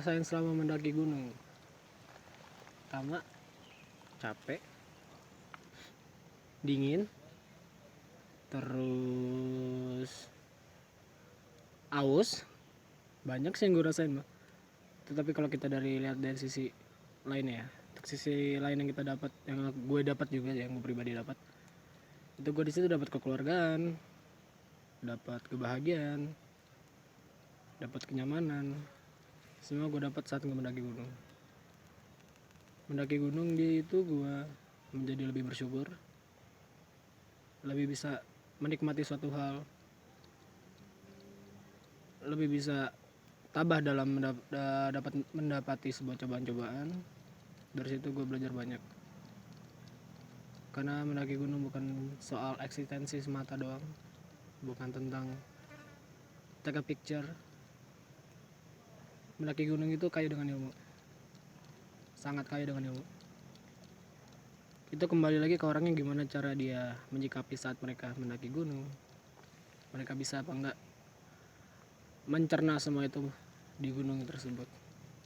rasain selama mendaki gunung? Pertama, capek, dingin, terus aus. Banyak sih yang gue rasain, Bang. Tetapi kalau kita lihat dari sisi lainnya ya, sisi lain yang kita dapat, yang gue dapat juga, yang gue pribadi dapat, itu gue di situ dapat kekeluargaan, dapat kebahagiaan, dapat kenyamanan. Semua gue dapat saat gue mendaki gunung. Mendaki gunung itu gue menjadi lebih bersyukur, lebih bisa menikmati suatu hal, lebih bisa tabah dalam mendapati sebuah cobaan-cobaan. Dari situ gue belajar banyak, karena mendaki gunung bukan soal eksistensi semata doang, bukan tentang take a picture. Mendaki gunung itu kaya dengan ilmu, sangat kaya dengan ilmu. Itu kembali lagi ke orangnya, gimana cara dia menyikapi saat mereka mendaki gunung. Mereka bisa apa enggak mencerna semua itu di gunung tersebut.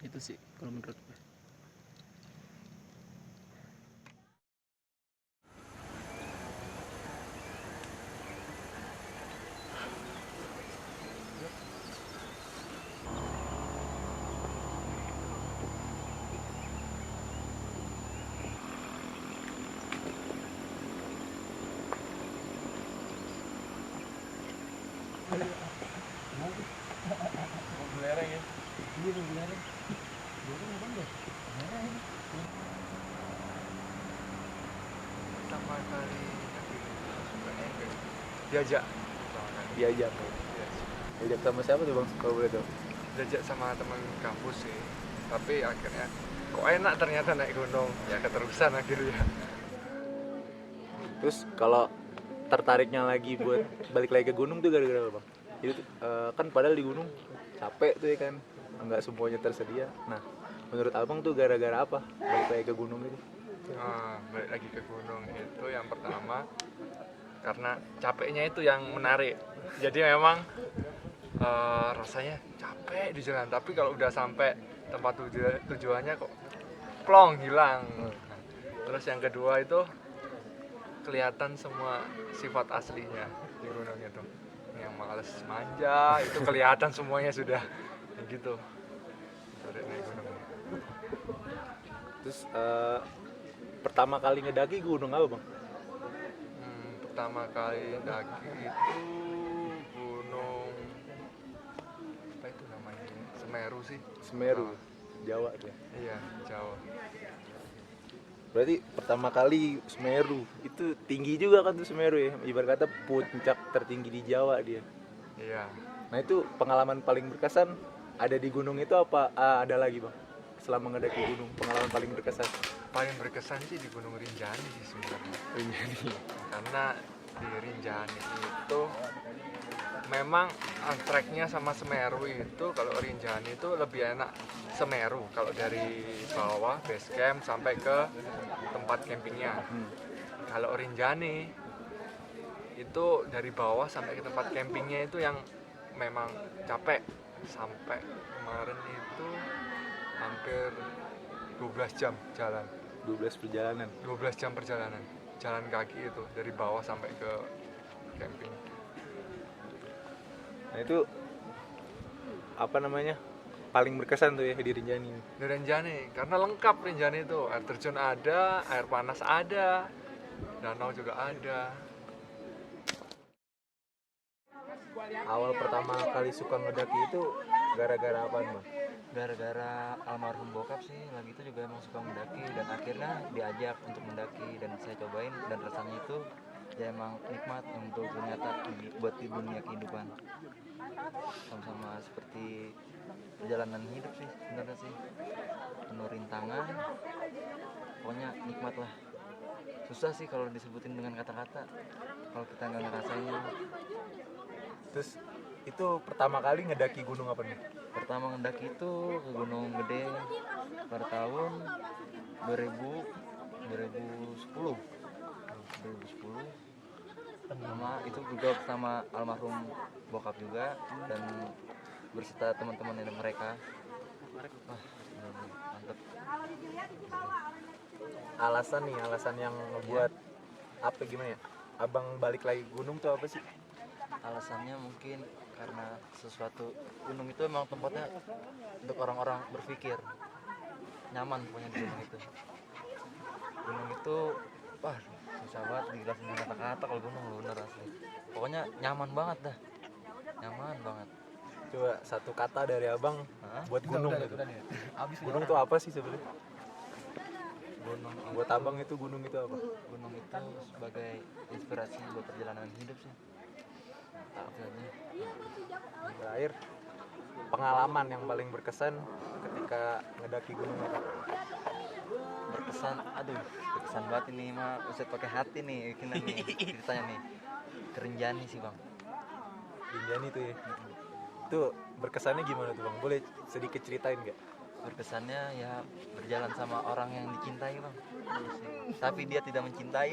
Itu sih kalau menurut gue. Belerang ya? Iya, belerang. Pertama kali diajak sama siapa tuh bang, kalau boleh tahu? diajak sama teman kampus sih, tapi akhirnya kok enak ternyata naik gunung, ya keterusan akhirnya. Terus kalau tertariknya lagi buat balik lagi ke gunung tuh gara-gara apa bang? Itu kan padahal di gunung capek tuh ya kan, nggak semuanya tersedia. Nah menurut abang tuh gara-gara apa balik lagi ke gunung itu? Balik lagi ke gunung itu yang pertama karena capeknya itu yang menarik. Jadi memang rasanya capek di jalan, tapi kalau udah sampai tempat tujuannya kok plong hilang. Terus yang kedua itu kelihatan semua sifat aslinya di gunung itu. Yang males manja itu kelihatan semuanya sudah gitu. Naik gunung. Terus pertama kali ngedaki gunung apa bang? Pertama kali daki itu gunung apa itu namanya? Semeru sih. Semeru, Jawa tuh ya? Iya, Jawa. Berarti pertama kali Semeru, itu tinggi juga kan tuh Semeru ya? Ibarat kata puncak tertinggi di Jawa dia. Iya. Nah itu pengalaman paling berkesan ada di gunung itu apa? Ada lagi bang? Selama ngedaki gunung, pengalaman paling berkesan? Paling berkesan sih di Gunung Rinjani sih sebenarnya. Rinjani. Karena di Rinjani itu memang treknya sama Semeru itu, kalau Rinjani itu lebih enak Semeru kalau dari bawah base camp sampai ke tempat campingnya. Kalau Rinjani itu dari bawah sampai ke tempat campingnya itu yang memang capek. Sampai kemarin itu hampir 12 jam jalan. 12 jam perjalanan jalan kaki itu dari bawah sampai ke camping. Nah itu apa namanya? Paling berkesan tuh ya di Rinjani. Di Rinjani karena lengkap. Rinjani itu air terjun ada, air panas ada, danau juga ada. Awal pertama kali suka ngedaki itu gara-gara apaan bang? Gara-gara almarhum bokap sih, lagi itu juga emang suka mendaki dan akhirnya diajak untuk mendaki dan saya cobain, dan rasanya itu ya emang nikmat untuk ternyata buat di dunia kehidupan. Sama-sama seperti perjalanan hidup sih sebenarnya sih, penuh rintangan, pokoknya nikmat lah. Susah sih kalau disebutin dengan kata-kata kalau kita nggak ngerasainnya. Terus itu pertama kali ngedaki gunung apa nih? Pertama ngedaki itu ke Gunung Gede pada tahun 2010 sama itu juga bersama almarhum bokap juga dan berserta teman-teman mereka. Wah, bener-bener mantep. Alasan yang ngebuat apa gimana ya? Abang balik lagi gunung tuh apa sih? Alasannya mungkin karena sesuatu gunung itu emang tempatnya untuk orang-orang berpikir, nyaman pokoknya di gunung itu. Gunung itu wah susah banget dijelasin dengan kata-kata kalau gunung, lu bener asli. Pokoknya nyaman banget dah, nyaman banget. Coba satu kata dari abang Hah? buat gunung gitu. Habis Gunung tuh apa sih sebenarnya? Gunung Buat abang itu gunung itu apa? gunung itu sebagai inspirasi buat perjalanan hidup sih. Artinya, Terakhir, pengalaman yang paling berkesan ketika ngedaki gunung apa? berkesan, aduh berkesan banget ini mah Ustadz pakai hati nih bikinan nih ceritanya nih. Kerenjani sih bang. Rinjani tuh ya. Itu berkesannya gimana tuh bang? Boleh sedikit ceritain nggak? Berkesannya ya berjalan sama orang yang dicintai bang. Gitu sih. Tapi dia tidak mencintai.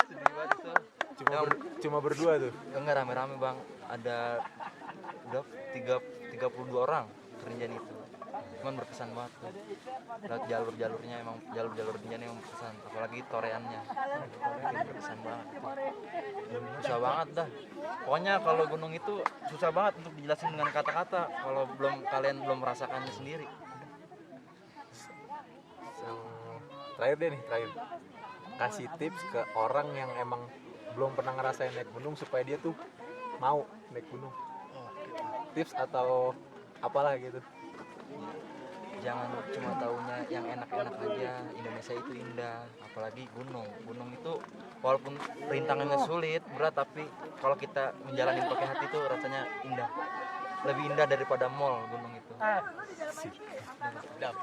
Sedih banget itu. Cuma berdua tuh. Enggak rame-rame bang. Ada udah 32 orang Rinjani itu. Cuman berkesan banget tuh. Lewat jalur-jalurnya emang jalur-jalur Rinjani yang berkesan. Apalagi toreannya. Torean berkesan banget. Susah banget dah. Pokoknya kalau gunung itu susah banget untuk dijelasin dengan kata-kata kalau kalian belum merasakannya sendiri. Yang terakhir deh nih, terakhir. Kasih tips ke orang yang emang belum pernah ngerasain naik gunung supaya dia tuh mau naik gunung. Tips atau apalah gitu. Jangan cuma taunya yang enak-enak aja. Indonesia itu indah, apalagi gunung. Gunung itu walaupun rintangannya sulit, berat, tapi kalau kita menjalani pakai hati itu rasanya indah. Lebih indah daripada mall gunung itu. Sedap.